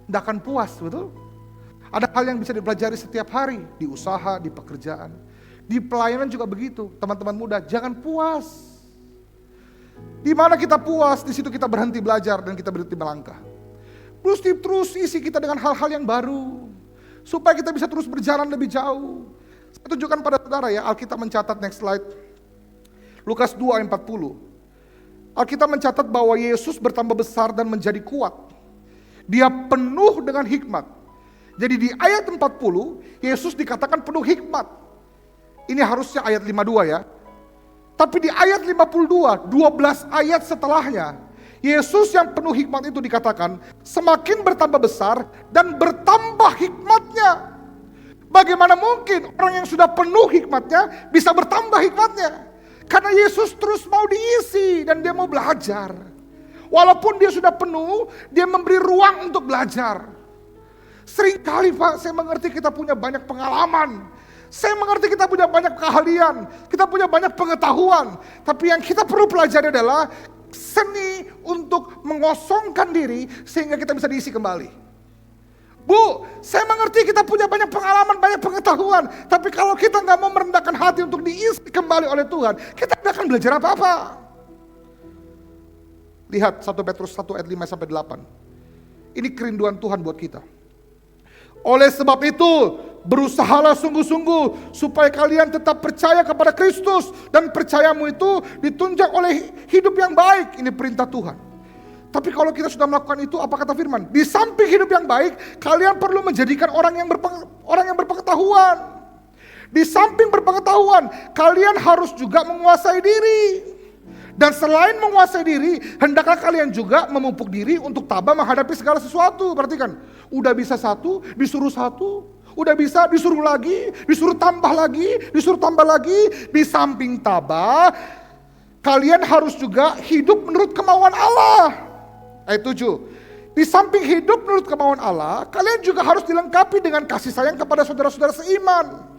Tidak akan puas, betul? Ada hal yang bisa dipelajari setiap hari, di usaha, di pekerjaan. Di pelayanan juga begitu, teman-teman muda, jangan puas. Di mana kita puas, di situ kita berhenti belajar dan kita berhenti melangkah. Terus isi kita dengan hal-hal yang baru, supaya kita bisa terus berjalan lebih jauh. Saya tunjukkan pada saudara ya, Alkitab mencatat, next slide. Lukas 2 ayat 40. Alkitab mencatat bahwa Yesus bertambah besar dan menjadi kuat. Dia penuh dengan hikmat. Jadi di ayat 40, Yesus dikatakan penuh hikmat. Ini harusnya ayat 52 ya. Tapi di ayat 52, 12 ayat setelahnya, Yesus yang penuh hikmat itu dikatakan semakin bertambah besar dan bertambah hikmatnya. Bagaimana mungkin orang yang sudah penuh hikmatnya bisa bertambah hikmatnya? Karena Yesus terus mau diisi dan dia mau belajar. Walaupun dia sudah penuh, dia memberi ruang untuk belajar. Seringkali Pak, saya mengerti kita punya banyak pengalaman. Saya mengerti kita punya banyak keahlian. Kita punya banyak pengetahuan. Tapi yang kita perlu pelajari adalah seni untuk mengosongkan diri sehingga kita bisa diisi kembali. Bu, saya mengerti kita punya banyak pengalaman, banyak pengetahuan. Tapi kalau kita nggak mau merendahkan hati untuk diisi kembali oleh Tuhan, kita tidak akan belajar apa-apa. Lihat 1 Petrus 1 ayat 5-8. Ini kerinduan Tuhan buat kita. Oleh sebab itu, berusahalah sungguh-sungguh supaya kalian tetap percaya kepada Kristus. Dan percayamu itu ditunjang oleh hidup yang baik. Ini perintah Tuhan. Tapi kalau kita sudah melakukan itu, apa kata firman? Di samping hidup yang baik, kalian perlu menjadikan orang yang berpengetahuan. Di samping berpengetahuan, kalian harus juga menguasai diri. Dan selain menguasai diri, hendaklah kalian juga memupuk diri untuk tabah menghadapi segala sesuatu. Perhatikan, udah bisa 1, disuruh 1. Udah bisa, disuruh lagi, disuruh tambah lagi, disuruh tambah lagi. Di samping tabah, kalian harus juga hidup menurut kemauan Allah. Ayat 7. Di samping hidup menurut kemauan Allah, kalian juga harus dilengkapi dengan kasih sayang kepada saudara-saudara seiman.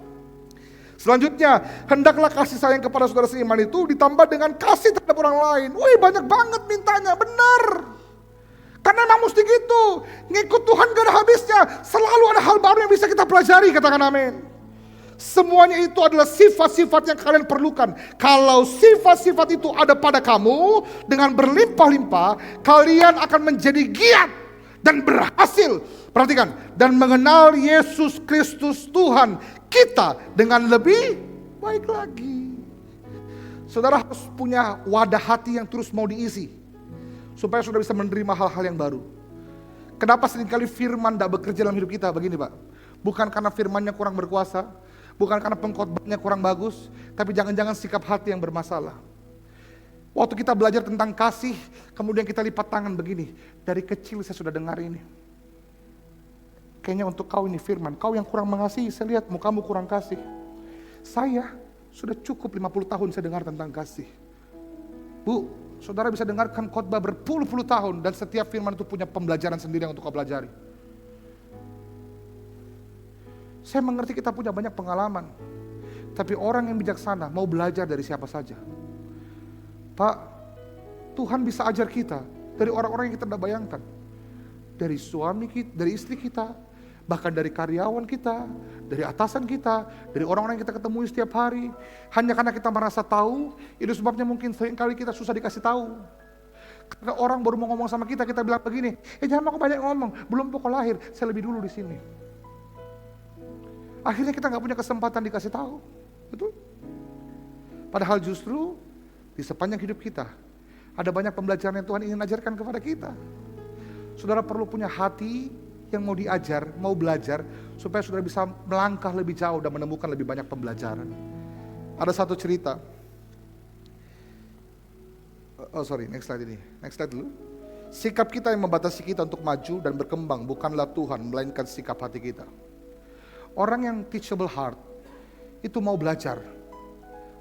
Selanjutnya, hendaklah kasih sayang kepada saudara seiman itu ditambah dengan kasih terhadap orang lain. Wih, banyak banget mintanya, benar. Karena memang mesti gitu. Ngikut Tuhan gak ada habisnya. Selalu ada hal baru yang bisa kita pelajari, katakan amin. Semuanya itu adalah sifat-sifat yang kalian perlukan. Kalau sifat-sifat itu ada pada kamu, dengan berlimpah-limpah, kalian akan menjadi giat dan berhasil. Perhatikan, dan mengenal Yesus Kristus Tuhan kita dengan lebih baik lagi. Saudara harus punya wadah hati yang terus mau diisi, supaya saudara bisa menerima hal-hal yang baru. Kenapa seringkali firman tidak bekerja dalam hidup kita? Begini Pak, bukan karena firmannya kurang berkuasa, bukan karena pengkhotbahnya kurang bagus, tapi jangan-jangan sikap hati yang bermasalah. Waktu kita belajar tentang kasih, kemudian kita lipat tangan begini, dari kecil saya sudah dengar ini. Kayaknya untuk kau ini firman, kau yang kurang mengasihi, saya lihat mukamu kurang kasih. Saya sudah cukup 50 tahun saya dengar tentang kasih. Bu, saudara bisa dengarkan khotbah berpuluh-puluh tahun, dan setiap firman itu punya pembelajaran sendiri yang untuk kau pelajari. Saya mengerti kita punya banyak pengalaman, tapi orang yang bijaksana mau belajar dari siapa saja. Pak, Tuhan bisa ajar kita dari orang-orang yang kita tidak bayangkan. Dari suami kita, dari istri kita, bahkan dari karyawan kita, dari atasan kita, dari orang-orang yang kita ketemui setiap hari. Hanya karena kita merasa tahu, itu sebabnya mungkin seringkali kita susah dikasih tahu. Karena orang baru mau ngomong sama kita, kita bilang begini, jangan mau banyak ngomong, belum pokok lahir, saya lebih dulu di sini. Akhirnya kita nggak punya kesempatan dikasih tahu. Betul? Padahal justru di sepanjang hidup kita ada banyak pembelajaran yang Tuhan ingin ajarkan kepada kita. Saudara perlu punya hati yang mau diajar, mau belajar, supaya saudara bisa melangkah lebih jauh dan menemukan lebih banyak pembelajaran. Ada satu cerita. Next slide dulu. Sikap kita yang membatasi kita untuk maju dan berkembang bukanlah Tuhan, melainkan sikap hati kita. Orang yang teachable heart itu mau belajar.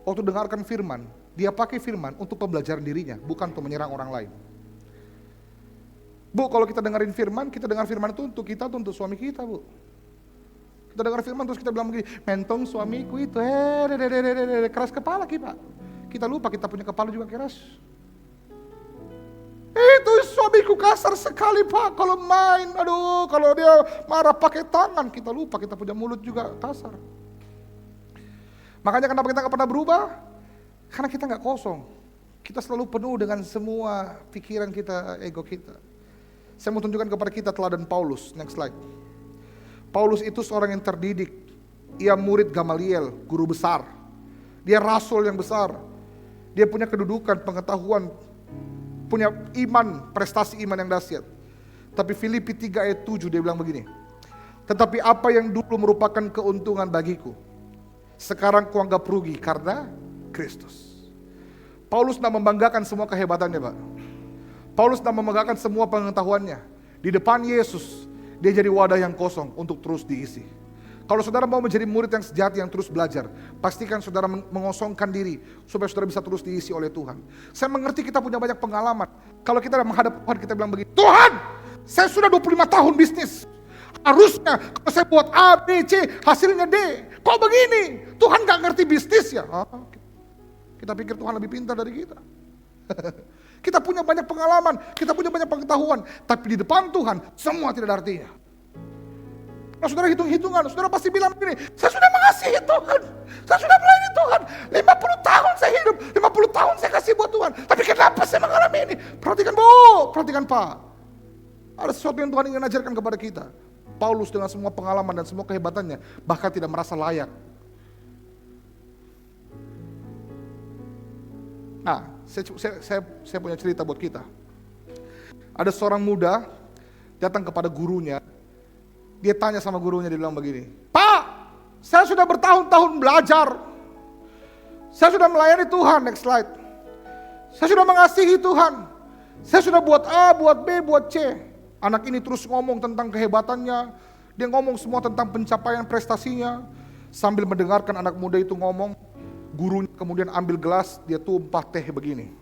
Waktu dengarkan firman, dia pakai firman untuk pembelajaran dirinya, bukan untuk menyerang orang lain. Bu, kalau kita dengerin firman, kita dengar firman itu untuk kita, untuk suami kita, Bu. Kita dengar firman terus kita bilang begini, mentong suamiku itu, keras kepala kita. Kita lupa kita punya kepala juga keras. Itu suamiku kasar sekali, Pak, kalau main, aduh, kalau dia marah pakai tangan, kita lupa kita punya mulut juga kasar. Makanya kenapa kita gak pernah berubah? Karena kita gak kosong. Kita selalu penuh dengan semua pikiran kita, ego kita. Saya mau tunjukkan kepada kita teladan Paulus. Next slide. Paulus itu seorang yang terdidik. Ia murid Gamaliel, guru besar. Dia rasul yang besar. Dia punya kedudukan, pengetahuan, punya iman, prestasi iman yang dahsyat. Tapi Filipi 3 ayat 7 dia bilang begini. Tetapi apa yang dulu merupakan keuntungan bagiku, sekarang kuanggap rugi karena Kristus. Paulus tidak membanggakan semua kehebatannya, Pak. Paulus tidak membanggakan semua pengetahuannya. Di depan Yesus, dia jadi wadah yang kosong untuk terus diisi. Kalau saudara mau menjadi murid yang sejati yang terus belajar, pastikan saudara mengosongkan diri supaya saudara bisa terus diisi oleh Tuhan. Saya mengerti kita punya banyak pengalaman. Kalau kita menghadap Tuhan, kita bilang begini, Tuhan, saya sudah 25 tahun bisnis. Harusnya kalau saya buat A, B, C, hasilnya D. Kok begini? Tuhan gak ngerti bisnis ya? Kita pikir Tuhan lebih pintar dari kita. Kita punya banyak pengalaman, kita punya banyak pengetahuan, tapi di depan Tuhan semua tidak ada artinya. Kalau saudara hitung-hitungan, saudara pasti bilang begini, saya sudah mengasihi Tuhan, saya sudah melayani Tuhan, 50 tahun saya hidup, 50 tahun saya kasih buat Tuhan, tapi kenapa saya mengalami ini? Perhatikan Bu, perhatikan Pak, ada sesuatu yang Tuhan ingin ajarkan kepada kita. Paulus dengan semua pengalaman dan semua kehebatannya, bahkan tidak merasa layak. Nah, saya punya cerita buat kita. Ada seorang muda datang kepada gurunya. Dia tanya sama gurunya, dia bilang begini, Pak, saya sudah bertahun-tahun belajar. Saya sudah melayani Tuhan, next slide. Saya sudah mengasihi Tuhan. Saya sudah buat A, buat B, buat C. Anak ini terus ngomong tentang kehebatannya. Dia ngomong semua tentang pencapaian prestasinya. Sambil mendengarkan anak muda itu ngomong, gurunya kemudian ambil gelas, dia tumpah teh begini.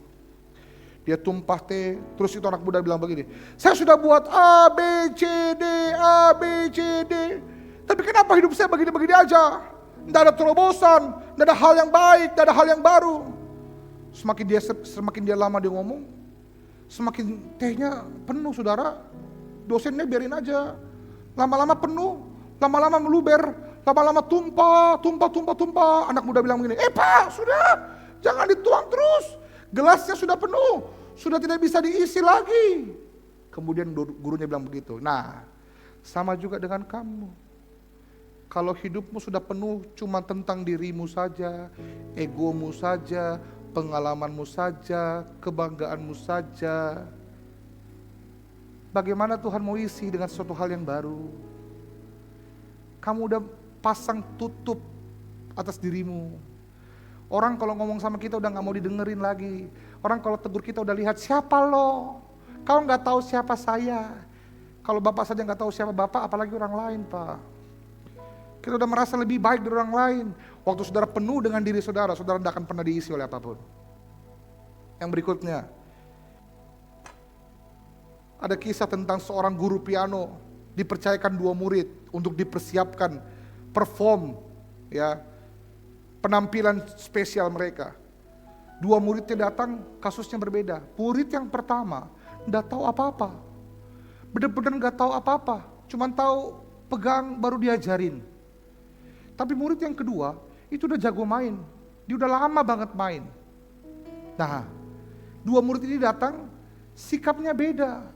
Dia tumpah teh, terus itu anak muda bilang begini, saya sudah buat A, B, C, D, A, B, C, D. Tapi kenapa hidup saya begini-begini aja? Tidak ada terobosan, tidak ada hal yang baik, tidak ada hal yang baru. Semakin dia lama dia ngomong, semakin tehnya penuh, saudara. Dosennya biarin aja. Lama-lama penuh, lama-lama meluber, lama-lama tumpah. Anak muda bilang begini, Pak, sudah, jangan dituang terus. Gelasnya sudah penuh, sudah tidak bisa diisi lagi. Kemudian gurunya bilang begitu. Nah, sama juga dengan kamu. Kalau hidupmu sudah penuh cuma tentang dirimu saja, egomu saja, pengalamanmu saja, kebanggaanmu saja, bagaimana Tuhan mau isi dengan suatu hal yang baru? Kamu udah pasang tutup atas dirimu. Orang kalau ngomong sama kita udah gak mau didengerin lagi. Orang kalau tegur kita udah lihat, siapa lo? Kau gak tahu siapa saya. Kalau Bapak saja gak tahu siapa Bapak, apalagi orang lain, Pak. Kita udah merasa lebih baik dari orang lain. Waktu saudara penuh dengan diri saudara, saudara tidak akan pernah diisi oleh apapun. Yang berikutnya, ada kisah tentang seorang guru piano dipercayakan 2 murid untuk dipersiapkan perform, ya, penampilan spesial mereka. 2 muridnya datang, kasusnya berbeda. Murid yang pertama tidak tahu apa-apa, benar-benar nggak tahu apa-apa, cuman tahu pegang baru diajarin. Tapi murid yang kedua itu udah jago main, dia udah lama banget main. Nah, 2 murid ini datang, sikapnya beda.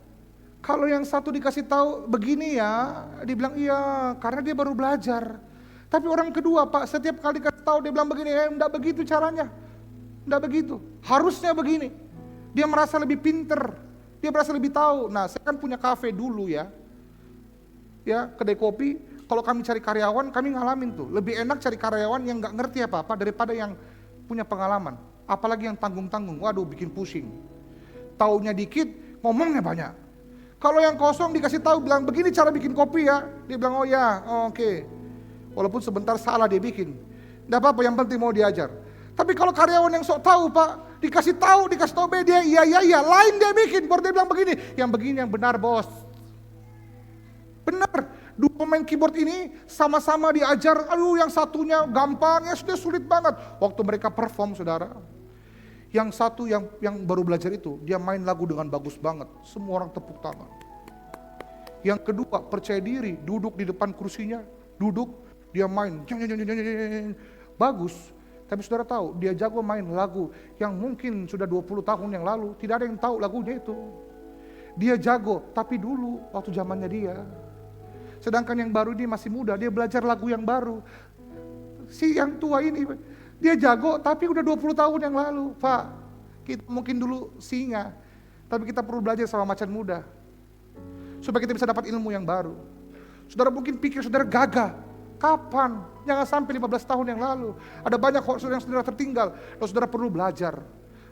Kalau yang satu dikasih tahu begini ya, dia bilang iya, karena dia baru belajar. Tapi orang kedua, Pak, setiap kali kasih tahu dia bilang begini, enggak begitu caranya. Enggak begitu. Harusnya begini. Dia merasa lebih pinter. Dia merasa lebih tahu. Nah, saya kan punya kafe dulu ya. Ya, kedai kopi. Kalau kami cari karyawan, kami ngalamin tuh. Lebih enak cari karyawan yang enggak ngerti apa-apa daripada yang punya pengalaman. Apalagi yang tanggung-tanggung. Waduh, bikin pusing. Taunya dikit, ngomongnya banyak. Kalau yang kosong dikasih tahu bilang begini cara bikin kopi ya. Dia bilang, oh ya, oke. Walaupun sebentar salah dia bikin. Enggak apa-apa, yang penting mau diajar. Tapi kalau karyawan yang sok tahu, Pak, dikasih tahu dia iya, lain dia bikin, baru dia bilang begini, yang begini yang benar, bos. Benar, dua pemain keyboard ini sama-sama diajar, aduh yang satunya gampang, yang sudah sulit banget. Waktu mereka perform, saudara, yang satu yang baru belajar itu, dia main lagu dengan bagus banget, semua orang tepuk tangan. Yang kedua, percaya diri, duduk di depan kursinya, dia main, bagus. Tapi saudara tahu, dia jago main lagu yang mungkin sudah 20 tahun yang lalu, tidak ada yang tahu lagunya itu. Dia jago, tapi dulu waktu zamannya dia. Sedangkan yang baru ini masih muda, dia belajar lagu yang baru. Si yang tua ini, dia jago tapi udah 20 tahun yang lalu. Pak, kita mungkin dulu singa, tapi kita perlu belajar sama macan muda. Supaya kita bisa dapat ilmu yang baru. Saudara mungkin pikir saudara gagah. Kapan? Jangan sampai 15 tahun yang lalu. Ada banyak saudara yang saudara tertinggal. Dan saudara perlu belajar.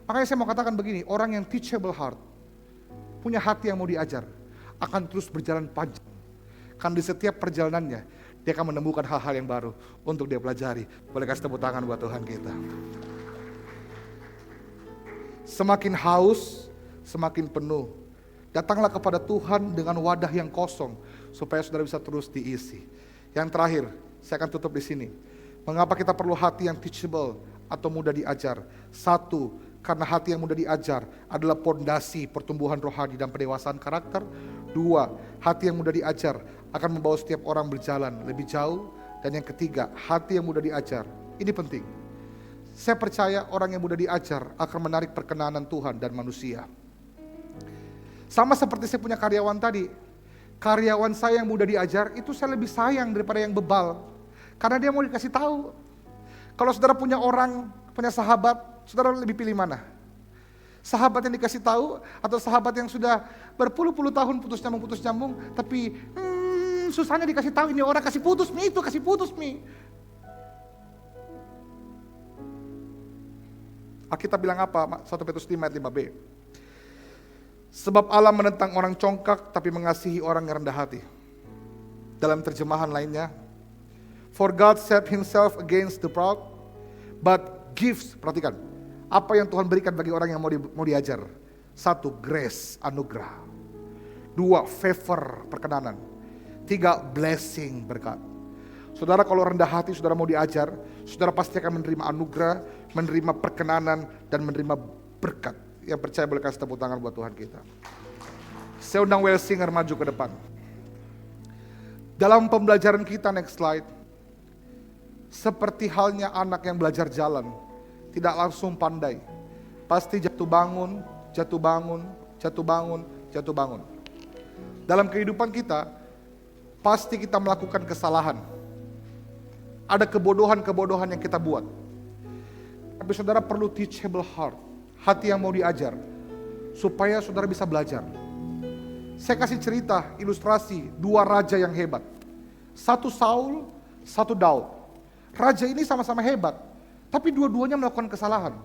Makanya saya mau katakan begini, orang yang teachable heart, punya hati yang mau diajar, akan terus berjalan panjang. Karena di setiap perjalanannya, dia akan menemukan hal-hal yang baru untuk dia pelajari. Boleh kasih tepuk tangan buat Tuhan kita. Semakin haus, semakin penuh. Datanglah kepada Tuhan dengan wadah yang kosong, supaya saudara bisa terus diisi. Yang terakhir, saya akan tutup di sini. Mengapa kita perlu hati yang teachable atau mudah diajar? Satu, karena hati yang mudah diajar adalah pondasi pertumbuhan rohani dan pendewasaan karakter. Dua, hati yang mudah diajar akan membawa setiap orang berjalan lebih jauh. Dan yang ketiga, hati yang mudah diajar, ini penting. Saya percaya orang yang mudah diajar akan menarik perkenanan Tuhan dan manusia. Sama seperti saya punya karyawan tadi. Karyawan saya yang mudah diajar, itu saya lebih sayang daripada yang bebal. Karena dia mau dikasih tahu. Kalau saudara punya orang, punya sahabat, saudara lebih pilih mana? Sahabat yang dikasih tahu, atau sahabat yang sudah berpuluh-puluh tahun putus nyambung, tapi susahnya dikasih tahu, ini orang kasih putus mi, itu kasih putus mi. Alkitab bilang apa? 1 Petrus 5 ayat 5b. Sebab Allah menentang orang congkak tapi mengasihi orang yang rendah hati. Dalam terjemahan lainnya, for God set himself against the proud, but gives, perhatikan, apa yang Tuhan berikan bagi orang yang mau diajar. Satu, grace, anugerah. Dua, favor, perkenanan. Tiga, blessing, berkat. Saudara kalau rendah hati, saudara mau diajar, saudara pasti akan menerima anugerah, menerima perkenanan, dan menerima berkat. Yang percaya boleh kasih tepuk tangan buat Tuhan kita. Saya undang Well Singer maju ke depan. Dalam pembelajaran kita, next slide, seperti halnya anak yang belajar jalan, tidak langsung pandai. Pasti jatuh bangun, jatuh bangun, jatuh bangun, jatuh bangun. Dalam kehidupan kita, pasti kita melakukan kesalahan. Ada kebodohan-kebodohan yang kita buat. Tapi saudara perlu teachable heart. Hati yang mau diajar, supaya saudara bisa belajar. Saya kasih cerita, ilustrasi, dua raja yang hebat. Satu Saul, satu Daud. Raja ini sama-sama hebat, tapi dua-duanya melakukan kesalahan.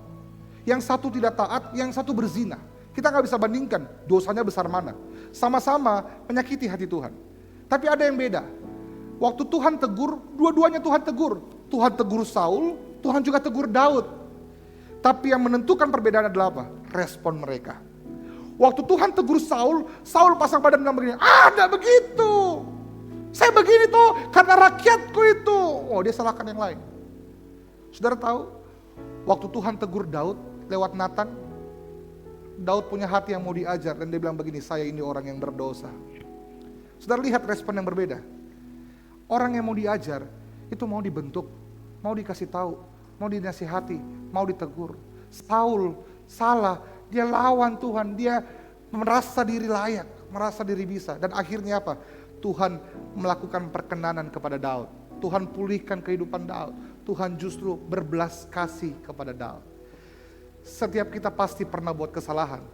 Yang satu tidak taat, yang satu berzina. Kita gak bisa bandingkan, dosanya besar mana. Sama-sama menyakiti hati Tuhan. Tapi ada yang beda. Waktu Tuhan tegur, dua-duanya Tuhan tegur. Tuhan tegur Saul, Tuhan juga tegur Daud. Tapi yang menentukan perbedaan adalah apa? Respon mereka. Waktu Tuhan tegur Saul, Saul pasang badan dan begini, enggak begitu. Saya begini tuh karena rakyatku itu. Oh, dia salahkan yang lain. Saudara tahu, waktu Tuhan tegur Daud lewat Nathan, Daud punya hati yang mau diajar dan dia bilang begini, saya ini orang yang berdosa. Saudara lihat respon yang berbeda. Orang yang mau diajar, itu mau dibentuk, mau dikasih tahu, mau dinasihati, mau ditegur. Saul salah, dia lawan Tuhan, dia merasa diri layak, merasa diri bisa. Dan akhirnya apa? Tuhan melakukan perkenanan kepada Daud. Tuhan pulihkan kehidupan Daud. Tuhan justru berbelas kasih kepada Daud. Setiap kita pasti pernah buat kesalahan.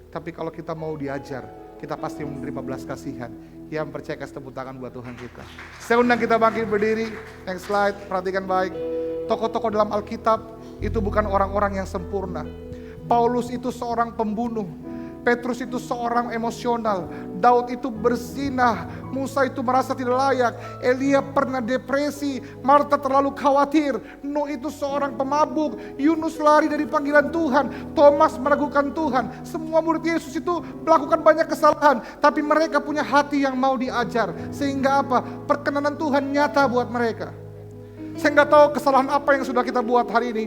Tapi kalau kita mau diajar, kita pasti menerima belas kasihan. Yang percaya, kasih tepuk tangan buat Tuhan kita. Saya undang kita bangkit berdiri. Next slide, perhatikan baik. Tokoh-tokoh dalam Alkitab itu bukan orang-orang yang sempurna. Paulus itu seorang pembunuh. Petrus itu seorang emosional. Daud itu berzinah. Musa itu merasa tidak layak. Elia pernah depresi. Marta terlalu khawatir. Nuh itu seorang pemabuk. Yunus lari dari panggilan Tuhan. Thomas meragukan Tuhan. Semua murid Yesus itu melakukan banyak kesalahan. Tapi mereka punya hati yang mau diajar. Sehingga apa? Perkenanan Tuhan nyata buat mereka. Saya nggak tahu kesalahan apa yang sudah kita buat hari ini.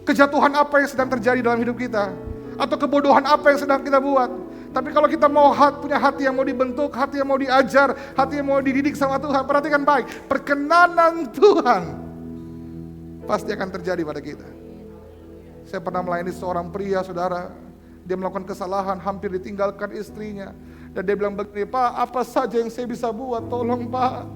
Kejatuhan apa yang sedang terjadi dalam hidup kita. Atau kebodohan apa yang sedang kita buat. Tapi kalau kita mau punya hati yang mau dibentuk, hati yang mau diajar, hati yang mau dididik sama Tuhan, perhatikan baik, perkenanan Tuhan pasti akan terjadi pada kita. Saya pernah melayani seorang pria, saudara, dia melakukan kesalahan, hampir ditinggalkan istrinya, dan dia bilang begini, Pak, apa saja yang saya bisa buat, tolong Pak,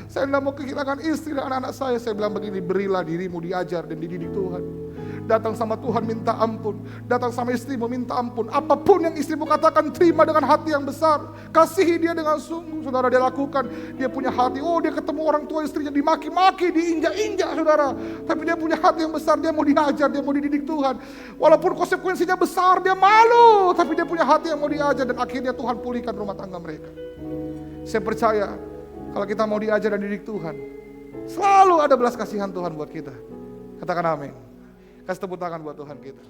saya tidak mau kehilangan istri dan anak-anak saya. Saya bilang begini, berilah dirimu diajar dan dididik Tuhan. Datang sama Tuhan minta ampun. Datang sama istrimu minta ampun. Apapun yang istrimu katakan, terima dengan hati yang besar. Kasihi dia dengan sungguh. Saudara, dia lakukan. Dia punya hati. Oh, dia ketemu orang tua istrinya dimaki-maki, diinjak-injak, saudara. Tapi dia punya hati yang besar. Dia mau diajar, dia mau dididik Tuhan. Walaupun konsekuensinya besar, dia malu. Tapi dia punya hati yang mau diajar. Dan akhirnya Tuhan pulihkan rumah tangga mereka. Saya percaya, kalau kita mau diajar dan dididik Tuhan, selalu ada belas kasihan Tuhan buat kita. Katakan amin. Kasih tepuk tangan buat Tuhan kita.